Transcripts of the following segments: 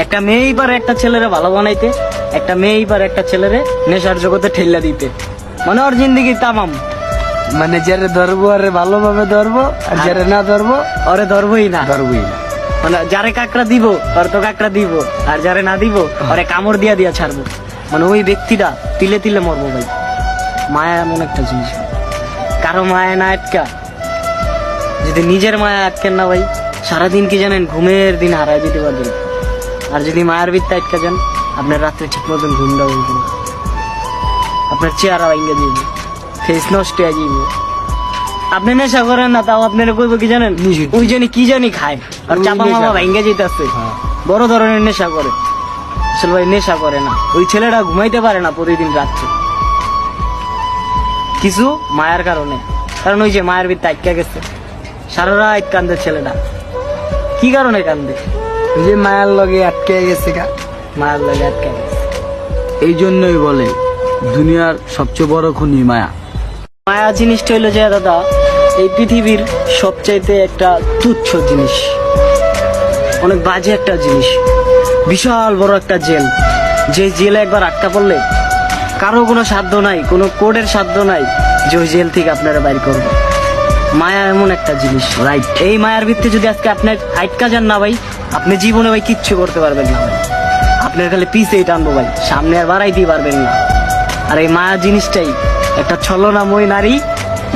একটা মেয়েই পারে একটা ছেলেরে ভালো বানাইতে, একটা মেয়েই পারে একটা ছেলেরে নেশার জগতে ঠেল্লা দিতে। মানে ওর জিন্দগি তামাম, মানে যারে ধরবো আরে ভালোভাবে ধরবো, আর যারে না ধরবো ওরে ধরবই না। ধরবোই না। মানে যারে কাকড়া দিব ওর তো কাকড়া দিব, আর যারে না দিব ওরে কামড় দিয়া দিয়া ছাড়বো। মানে ওই ব্যক্তিটা তিলে তিলে মরবো ভাই। মায়া এমন একটা জিনিস, কারো মায়া না আটকা, যদি নিজের মায়া আটকেন না ভাই, সারাদিন কি জানেন ঘুমের দিন হারাই দিতে পারবেন। আর যদি মায়ের ভিত্তি আটকা যান, আপনার রাত্রে ঠিক মতন ঘুমটা হইবে না, আপনার চেহারা ভাঙ্গে যাইবে, ফেস নষ্ট হয়ে যাইবে। আপনি নেশা করেন না, তাও আপনারা কইব কি জানেন, ওই জানি কি জানি খায় আর ওই চাপা নেশা মামা করে। ভাঙ্গে যেতেছে, হ্যাঁ। বড় ধরনের নেশা করে। আসলে ভাই নেশা করে না, ওই ছেলেটা ঘুমাইতে পারে না প্রতিদিন রাত্রে, কিছু মায়ের কারণে। কারণ ওই যে মায়ের ভিত্তি আটকা গেছে, সারা রাত কান্দে ছেলেটা। কি কারণে কান্দে? ওই যে মায়ার লগে আটকে গেছে গা। মায়ের লাগে আটকা গেছে। এই জন্যই বলে দুনিয়ার সবচেয়ে বড় খুনি মায়া। মায়া জিনিসটা হইলো যে দাদা, এই পৃথিবীর সবচাইতে একটা তুচ্ছ জিনিস, অনেক বাজে একটা জিনিস, বিশাল বড় একটা জেল। যে জেলে একবার আটকা পড়লে কারো কোনো সাধ্য নাই, কোনো কোডের সাধ্য নাই যে ওই জেল থেকে আপনারা বাইর করবে। মায়া এমন একটা জিনিস, রাইট? এই মায়ার ভিত্তি যদি আজকে আপনার আটকা যান না ভাই, আপনি জীবনে ভাই কিচ্ছু করতে পারবেন না ভাই। আপনার খালি পিছেই টানবো ভাই, সামনে আর বাড়াইতেই পারবেন না। আর এই মায়া জিনিসটাই একটা ছলনাময় নারী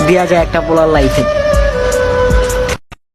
দেয়া যায় একটা পোলার লাইফে।